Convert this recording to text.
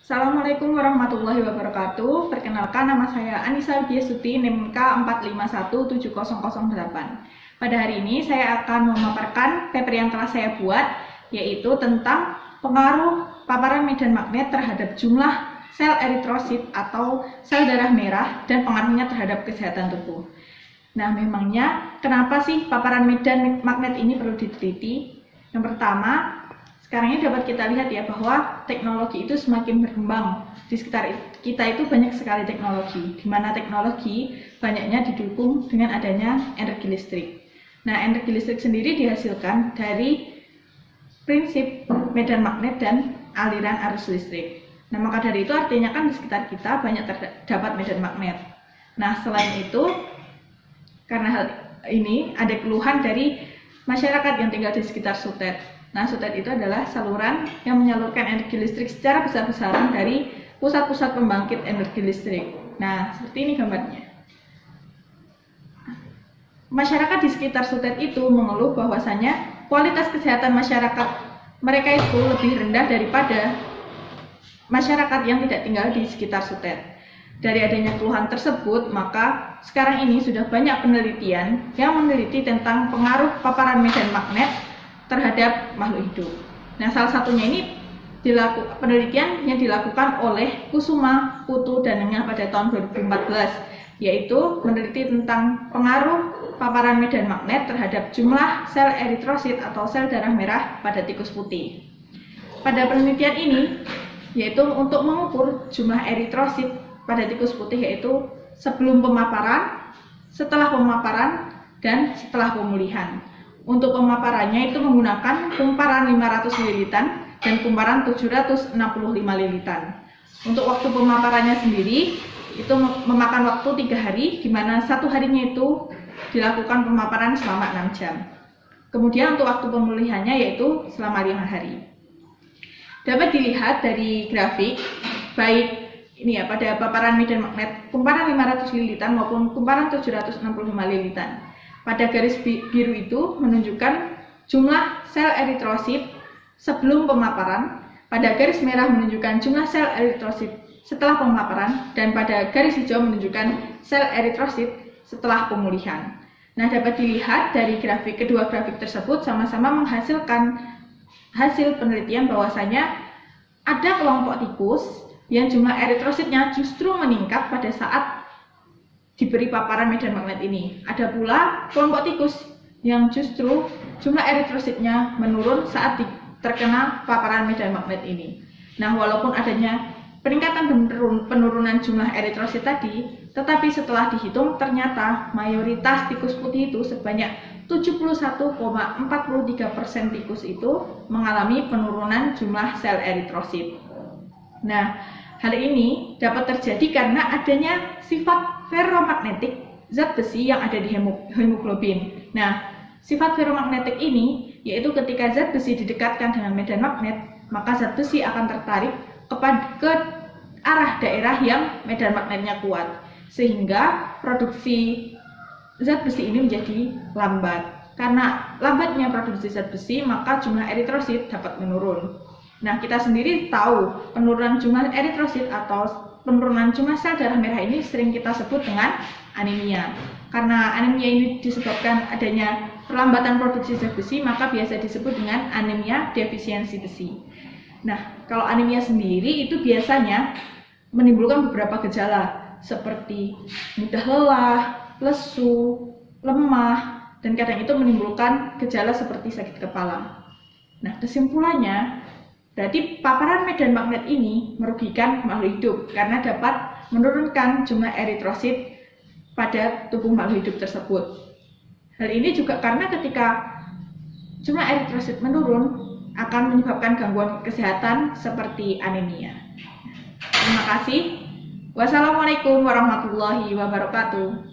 Assalamualaikum warahmatullahi wabarakatuh. Perkenalkan, nama saya Anissa Widyastuti, NIM K45170008. Pada hari ini saya akan memaparkan paper yang telah saya buat, yaitu tentang pengaruh paparan medan magnet terhadap jumlah sel eritrosit atau sel darah merah dan pengaruhnya terhadap kesehatan tubuh. Nah, memangnya kenapa sih paparan medan magnet ini perlu diteliti? Yang pertama, sekarang ini dapat kita lihat ya bahwa teknologi itu semakin berkembang. Di sekitar kita itu banyak sekali teknologi, di mana teknologi banyaknya didukung dengan adanya energi listrik. Nah, energi listrik sendiri dihasilkan dari prinsip medan magnet dan aliran arus listrik. Nah, maka dari itu artinya kan di sekitar kita banyak terdapat medan magnet. Nah, selain itu, karena hal ini ada keluhan dari masyarakat yang tinggal di sekitar sutet. Nah, sutet itu adalah saluran yang menyalurkan energi listrik secara besar-besaran dari pusat-pusat pembangkit energi listrik. Nah, seperti ini gambarnya. Masyarakat di sekitar sutet itu mengeluh bahwasanya kualitas kesehatan masyarakat mereka itu lebih rendah daripada masyarakat yang tidak tinggal di sekitar sutet. Dari adanya keluhan tersebut, maka sekarang ini sudah banyak penelitian yang meneliti tentang pengaruh paparan medan magnet terhadap makhluk hidup. Nah, salah satunya ini penelitian yang dilakukan oleh Kusuma, Putu, dan Nengah pada tahun 2014, yaitu meneliti tentang pengaruh paparan medan magnet terhadap jumlah sel eritrosit atau sel darah merah pada tikus putih. Pada penelitian ini, yaitu untuk mengukur jumlah eritrosit pada tikus putih, yaitu sebelum pemaparan, setelah pemaparan, dan setelah pemulihan. Untuk pemaparannya itu menggunakan kumparan 500 ml dan kumparan 765 ml. Untuk waktu pemaparannya sendiri itu memakan waktu 3 hari, di mana 1 harinya itu dilakukan pemaparan selama 6 jam. Kemudian untuk waktu pemulihannya yaitu selama 5 hari. Dapat dilihat dari grafik, baik ini ya, pada paparan medan magnet kumparan 500 ml maupun kumparan 765 ml. Pada garis biru itu menunjukkan jumlah sel eritrosit sebelum pemaparan, pada garis merah menunjukkan jumlah sel eritrosit setelah pemaparan, dan pada garis hijau menunjukkan sel eritrosit setelah pemulihan. Nah, dapat dilihat dari kedua grafik tersebut sama-sama menghasilkan hasil penelitian bahwasanya ada kelompok tikus yang jumlah eritrositnya justru meningkat pada saat diberi paparan medan magnet ini. Ada pula kelompok tikus yang justru jumlah eritrositnya menurun saat terkena paparan medan magnet ini. Nah, walaupun adanya peningkatan penurunan jumlah eritrosit tadi, tetapi setelah dihitung ternyata mayoritas tikus putih itu sebanyak 71,43% tikus itu mengalami penurunan jumlah sel eritrosit. Nah, hal ini dapat terjadi karena adanya sifat ferromagnetik zat besi yang ada di hemoglobin. Nah, sifat ferromagnetik ini yaitu ketika zat besi didekatkan dengan medan magnet, maka zat besi akan tertarik ke arah daerah yang medan magnetnya kuat, sehingga produksi zat besi ini menjadi lambat. Karena lambatnya produksi zat besi, maka jumlah eritrosit dapat menurun. Nah, kita sendiri tahu penurunan jumlah eritrosit atau penurunan jumlah sel darah merah ini sering kita sebut dengan anemia. Karena anemia ini disebabkan adanya perlambatan produksi zat besi, maka biasa disebut dengan anemia defisiensi besi. Nah, kalau anemia sendiri itu biasanya menimbulkan beberapa gejala seperti mudah lelah, lesu, lemah, dan kadang itu menimbulkan gejala seperti sakit kepala. Nah, kesimpulannya, berarti paparan medan magnet ini merugikan makhluk hidup karena dapat menurunkan jumlah eritrosit pada tubuh makhluk hidup tersebut. Hal ini juga karena ketika jumlah eritrosit menurun akan menyebabkan gangguan kesehatan seperti anemia. Terima kasih. Wassalamualaikum warahmatullahi wabarakatuh.